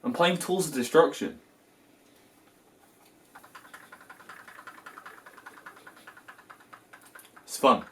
I'm playing Tools of Destruction. It's fun.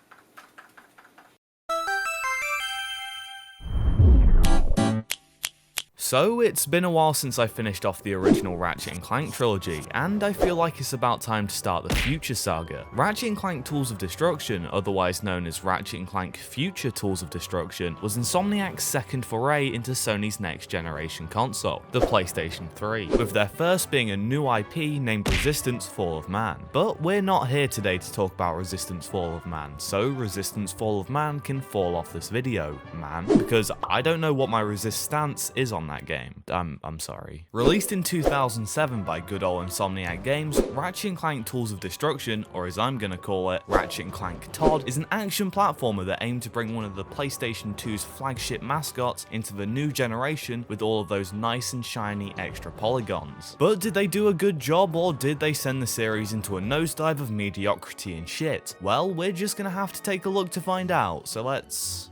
So, it's been a while since I finished off the original Ratchet and Clank trilogy, and I feel like it's about time to start the future saga. Ratchet and Clank Tools of Destruction, otherwise known as Ratchet and Clank Future Tools of Destruction, was Insomniac's second foray into Sony's next generation console, the PlayStation 3, with their first being a new IP named Resistance Fall of Man. But we're not here today to talk about Resistance Fall of Man, so Resistance Fall of Man can fall off this video, man, because I don't know what my resist stance is on that game. I'm sorry. Released in 2007 by good old Insomniac Games, Ratchet and Clank Tools of Destruction, or as I'm gonna call it, Ratchet and Clank Todd, is an action platformer that aimed to bring one of the PlayStation 2's flagship mascots into the new generation with all of those nice and shiny extra polygons. But did they do a good job, or did they send the series into a nosedive of mediocrity and shit? Well, we're just gonna have to take a look to find out, so let's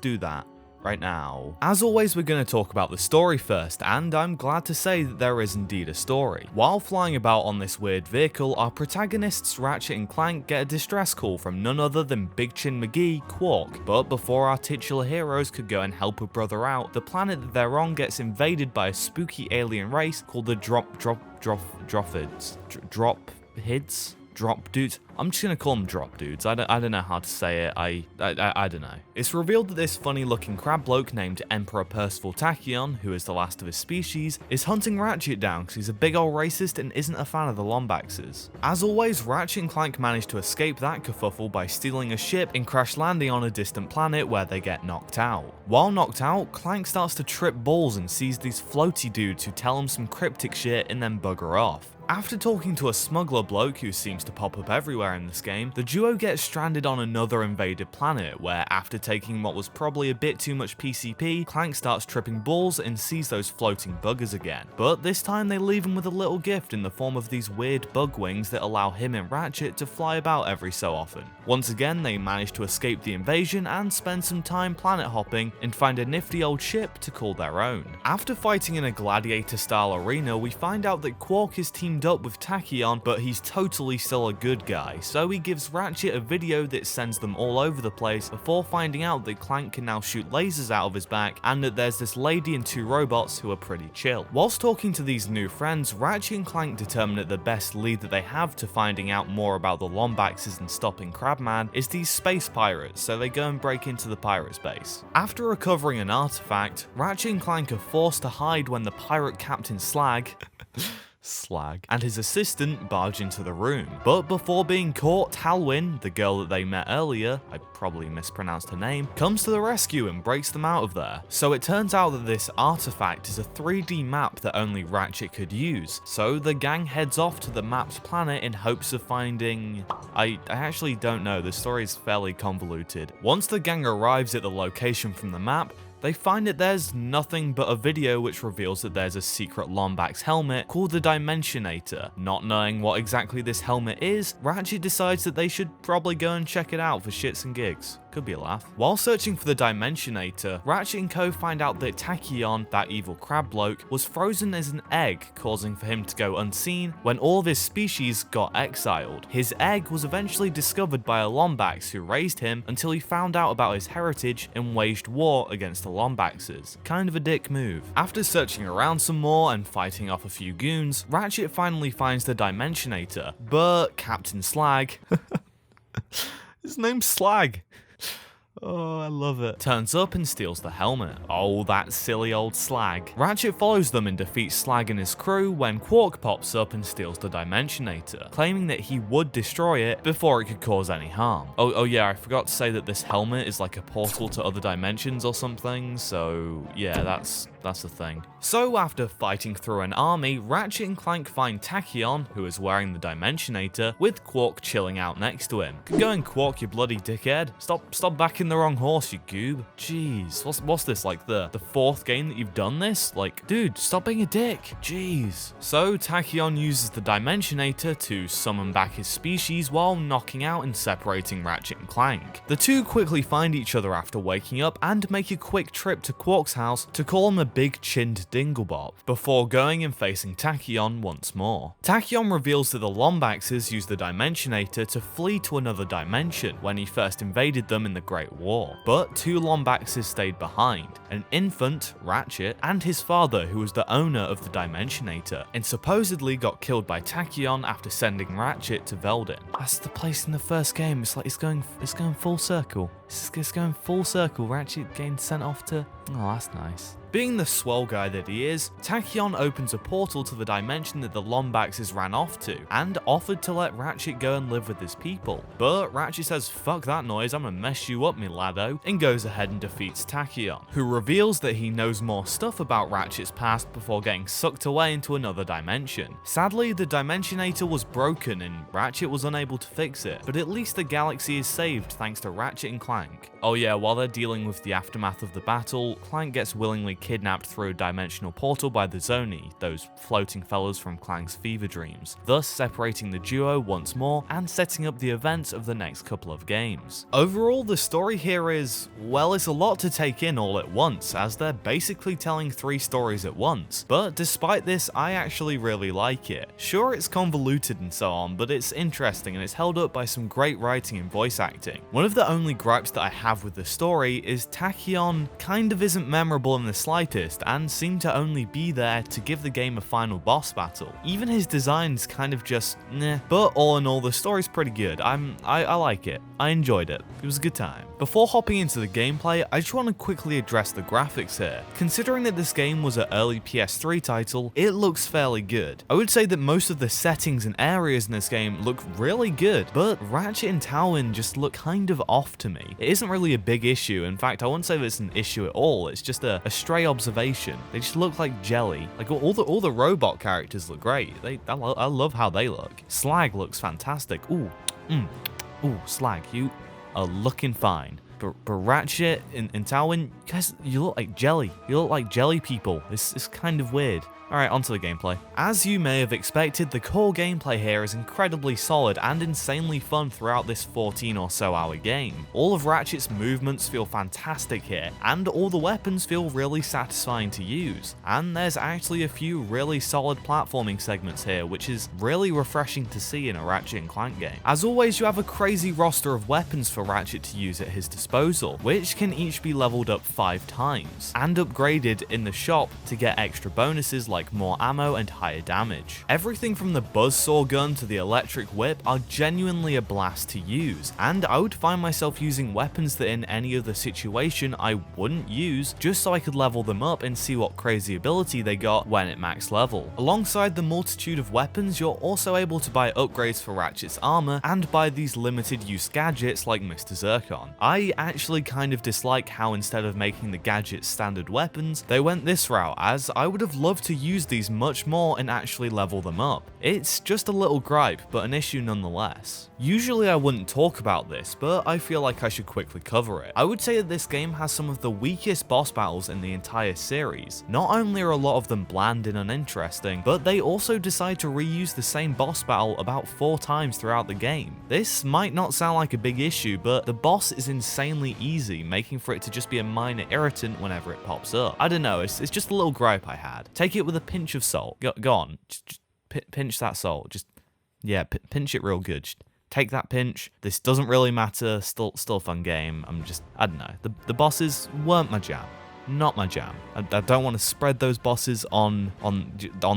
do that right now. As always, we're going to talk about the story first, and I'm glad to say that there is indeed a story. While flying about on this weird vehicle, our protagonists Ratchet and Clank get a distress call from none other than Big Chin McGee, Quark. But before our titular heroes could go and help a brother out, the planet that they're on gets invaded by a spooky alien race called the Drop Dudes. I'm just gonna call them Drop Dudes. I don't know how to say it. I don't know. It's revealed that this funny looking crab bloke named Emperor Percival Tachyon, who is the last of his species, is hunting Ratchet down because he's a big old racist and isn't a fan of the Lombaxes. As always, Ratchet and Clank manage to escape that kerfuffle by stealing a ship and crash landing on a distant planet where they get knocked out. While knocked out, Clank starts to trip balls and sees these floaty dudes who tell him some cryptic shit and then bugger off. After talking to a smuggler bloke who seems to pop up everywhere in this game, the duo gets stranded on another invaded planet where, after taking what was probably a bit too much PCP, Clank starts tripping balls and sees those floating buggers again. But this time they leave him with a little gift in the form of these weird bug wings that allow him and Ratchet to fly about every so often. Once again, they manage to escape the invasion and spend some time planet hopping and find a nifty old ship to call their own. After fighting in a gladiator-style arena, we find out that Quark is teamed up with Tachyon, but he's totally still a good guy, so he gives Ratchet a video that sends them all over the place before finding out that Clank can now shoot lasers out of his back and that there's this lady and two robots who are pretty chill. Whilst talking to these new friends, Ratchet and Clank determine that the best lead that they have to finding out more about the Lombaxes and stopping Crabman is these space pirates, so they go and break into the pirates base. After recovering an artifact, Ratchet and Clank are forced to hide when the pirate captain Slag and his assistant barge into the room. But before being caught, Talwyn, the girl that they met earlier, I probably mispronounced her name, comes to the rescue and breaks them out of there. So it turns out that this artifact is a 3D map that only Ratchet could use. So the gang heads off to the mapped planet in hopes of finding... I actually don't know, the story is fairly convoluted. Once the gang arrives at the location from the map, they find that there's nothing but a video which reveals that there's a secret Lombax helmet called the Dimensionator. Not knowing what exactly this helmet is, Ratchet decides that they should probably go and check it out for shits and gigs. Could be a laugh. While searching for the Dimensionator, Ratchet and co find out that Tachyon, that evil crab bloke, was frozen as an egg, causing for him to go unseen when all of his species got exiled. His egg was eventually discovered by a Lombax who raised him until he found out about his heritage and waged war against the Lombaxes. Kind of a dick move. After searching around some more and fighting off a few goons, Ratchet finally finds the Dimensionator, but Captain Slag... His name's Slag. Oh, I love it. Turns up and steals the helmet. Oh, that silly old Slag. Ratchet follows them and defeats Slag and his crew when Quark pops up and steals the Dimensionator, claiming that he would destroy it before it could cause any harm. Oh yeah, I forgot to say that this helmet is like a portal to other dimensions or something, so yeah, that's the thing. So after fighting through an army, Ratchet and Clank find Tachyon, who is wearing the Dimensionator, with Quark chilling out next to him. Good going, Quark, you bloody dickhead. Stop backing the wrong horse, you goob. Jeez, what's this, like the fourth game that you've done this? Like, dude, stop being a dick. Jeez. So Tachyon uses the Dimensionator to summon back his species while knocking out and separating Ratchet and Clank. The two quickly find each other after waking up and make a quick trip to Quark's house to call him a big-chinned dinglebop, before going and facing Tachyon once more. Tachyon reveals that the Lombaxes used the Dimensionator to flee to another dimension when he first invaded them in the Great War, but two Lombaxes stayed behind, an infant, Ratchet, and his father, who was the owner of the Dimensionator, and supposedly got killed by Tachyon after sending Ratchet to Veldin. That's the place in the first game. It's like it's going full circle. It's going full circle. Ratchet getting sent off to... Oh, that's nice. Being the swell guy that he is, Tachyon opens a portal to the dimension that the Lombaxes ran off to, and offered to let Ratchet go and live with his people. But Ratchet says, fuck that noise, I'm gonna mess you up, me laddo, and goes ahead and defeats Tachyon, who reveals that he knows more stuff about Ratchet's past before getting sucked away into another dimension. Sadly, the Dimensionator was broken and Ratchet was unable to fix it, but at least the galaxy is saved thanks to Ratchet and Clank. Oh yeah, while they're dealing with the aftermath of the battle, Clank gets willingly kidnapped through a dimensional portal by the Sony, those floating fellas from Clank's fever dreams, thus separating the duo once more and setting up the events of the next couple of games. Overall, the story here is, well, it's a lot to take in all at once, as they're basically telling 3 stories at once, but despite this, I actually really like it. Sure, it's convoluted and so on, but it's interesting and it's held up by some great writing and voice acting. One of the only gripes that I have with the story is Tachyon kind of isn't memorable in the slightest and seemed to only be there to give the game a final boss battle. Even his design's kind of just meh, but all in all the story's pretty good. I like it. I enjoyed it. It was a good time. Before hopping into the gameplay, I just want to quickly address the graphics here. Considering that this game was an early PS3 title, it looks fairly good. I would say that most of the settings and areas in this game look really good, but Ratchet and Talwyn just look kind of off to me. It isn't really a big issue. In fact, I wouldn't say that it's an issue at all. It's just a stray observation. They just look like jelly. Like all the robot characters look great. I love how they look. Slag looks fantastic. Ooh, Slag, you are looking fine. But Ratchet and Talwyn, guys, you look like jelly. You look like jelly people. It's kind of weird. Alright, onto the gameplay. As you may have expected, the core gameplay here is incredibly solid and insanely fun throughout this 14 or so hour game. All of Ratchet's movements feel fantastic here, and all the weapons feel really satisfying to use. And there's actually a few really solid platforming segments here, which is really refreshing to see in a Ratchet and Clank game. As always, you have a crazy roster of weapons for Ratchet to use at his disposal, which can each be leveled up 5 times, and upgraded in the shop to get extra bonuses like more ammo and higher damage. Everything from the buzzsaw gun to the electric whip are genuinely a blast to use, and I would find myself using weapons that in any other situation I wouldn't use, just so I could level them up and see what crazy ability they got when at max level. Alongside the multitude of weapons, you're also able to buy upgrades for Ratchet's armor and buy these limited use gadgets like Mr. Zircon. I actually kind of dislike how instead of making the gadgets standard weapons, they went this route, as I would have loved to use these much more and actually level them up. It's just a little gripe, but an issue nonetheless. Usually I wouldn't talk about this, but I feel like I should quickly cover it. I would say that this game has some of the weakest boss battles in the entire series. Not only are a lot of them bland and uninteresting, but they also decide to reuse the same boss battle about 4 times throughout the game. This might not sound like a big issue, but the boss is insanely easy, making for it to just be a minor irritant whenever it pops up. I don't know, it's just a little gripe I had. Take it with a pinch of salt. Go on, just pinch that salt. Just, yeah, pinch it real good. Just take that pinch. This doesn't really matter. Still a fun game. I don't know. The bosses weren't my jam. Not my jam. I don't want to spread those bosses on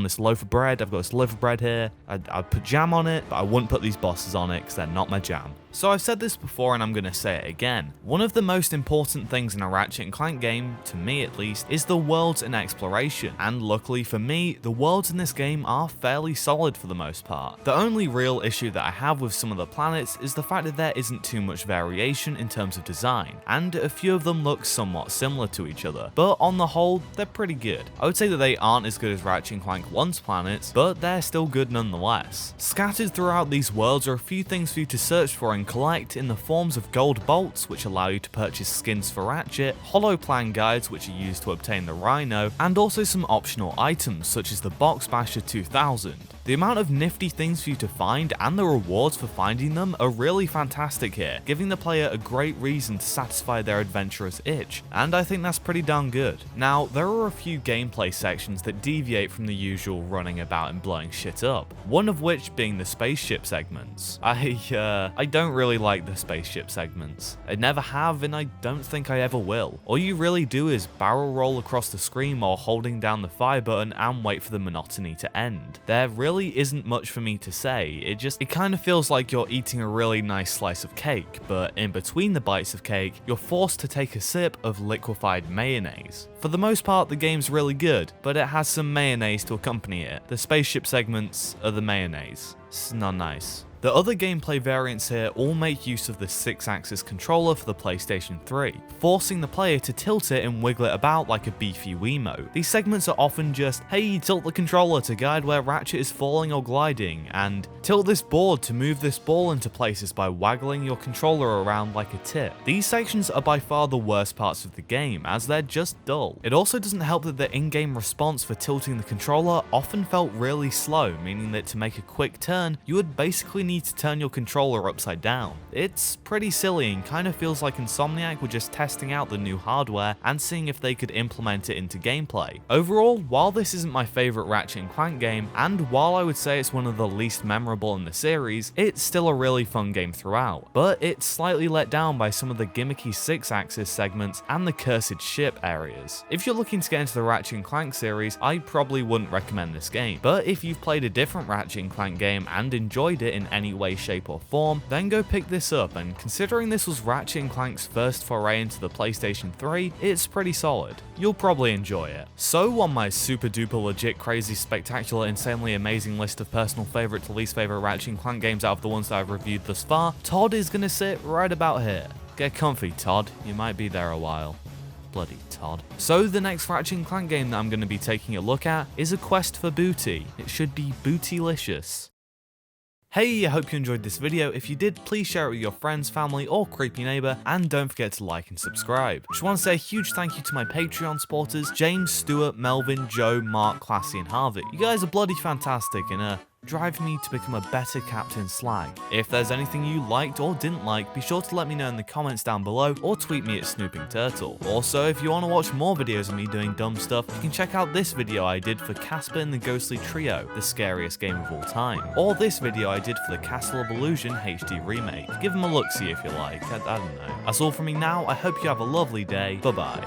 this loaf of bread. I've got this loaf of bread here. I'd put jam on it, but I wouldn't put these bosses on it because they're not my jam. So I've said this before and I'm going to say it again. One of the most important things in a Ratchet and Clank game, to me at least, is the worlds and exploration. And luckily for me, the worlds in this game are fairly solid for the most part. The only real issue that I have with some of the planets is the fact that there isn't too much variation in terms of design, and a few of them look somewhat similar to each other. other, but on the whole, they're pretty good. I would say that they aren't as good as Ratchet and Clank 1's planets, but they're still good nonetheless. Scattered throughout these worlds are a few things for you to search for and collect in the forms of gold bolts, which allow you to purchase skins for Ratchet, holo plan guides, which are used to obtain the Rhino, and also some optional items such as the Box Basher 2000. The amount of nifty things for you to find and the rewards for finding them are really fantastic here, giving the player a great reason to satisfy their adventurous itch, and I think that's pretty darn good. Now, there are a few gameplay sections that deviate from the usual running about and blowing shit up, one of which being the spaceship segments. I don't really like the spaceship segments. I never have, and I don't think I ever will. All you really do is barrel roll across the screen while holding down the fire button and wait for the monotony to end. There really isn't much for me to say, it kind of feels like you're eating a really nice slice of cake, but in between the bites of cake, you're forced to take a sip of liquefied mayonnaise. For the most part, the game's really good, but it has some mayonnaise to accompany it. The spaceship segments are the mayonnaise. It's not nice. The other gameplay variants here all make use of the 6-axis controller for the PlayStation 3, forcing the player to tilt it and wiggle it about like a beefy Wiimote. These segments are often just, hey, tilt the controller to guide where Ratchet is falling or gliding, and tilt this board to move this ball into places by waggling your controller around like a tit. These sections are by far the worst parts of the game, as they're just dull. It also doesn't help that the in-game response for tilting the controller often felt really slow, meaning that to make a quick turn, you would basically need to turn your controller upside down. It's pretty silly and kind of feels like Insomniac were just testing out the new hardware and seeing if they could implement it into gameplay. Overall, while this isn't my favorite Ratchet and Clank game, and while I would say it's one of the least memorable in the series, it's still a really fun game throughout, but it's slightly let down by some of the gimmicky 6-axis segments and the cursed ship areas. If you're looking to get into the Ratchet and Clank series, I probably wouldn't recommend this game, but if you've played a different Ratchet and Clank game and enjoyed it in any way, shape or form, then go pick this up, and considering this was Ratchet and Clank's first foray into the PlayStation 3, it's pretty solid. You'll probably enjoy it. So on my super duper legit crazy spectacular insanely amazing list of personal favourite to least favourite Ratchet and Clank games out of the ones that I've reviewed thus far, Todd is gonna sit right about here. Get comfy, Todd, you might be there a while. Bloody Todd. So the next Ratchet and Clank game that I'm going to be taking a look at is A Quest for Booty. It should be bootylicious. Hey, I hope you enjoyed this video. If you did, please share it with your friends, family, or creepy neighbor, and don't forget to like and subscribe. Just want to say a huge thank you to my Patreon supporters, James, Stuart, Melvin, Joe, Mark, Classy, and Harvey. You guys are bloody fantastic and drive me to become a better Captain Slag. If there's anything you liked or didn't like, be sure to let me know in the comments down below or tweet me at Snooping Turtle. Also, if you want to watch more videos of me doing dumb stuff, you can check out this video I did for Casper and the Ghostly Trio, the scariest game of all time, or this video I did for the Castle of Illusion HD remake. Give them a look-see if you like, I don't know. That's all from me now, I hope you have a lovely day, bye bye.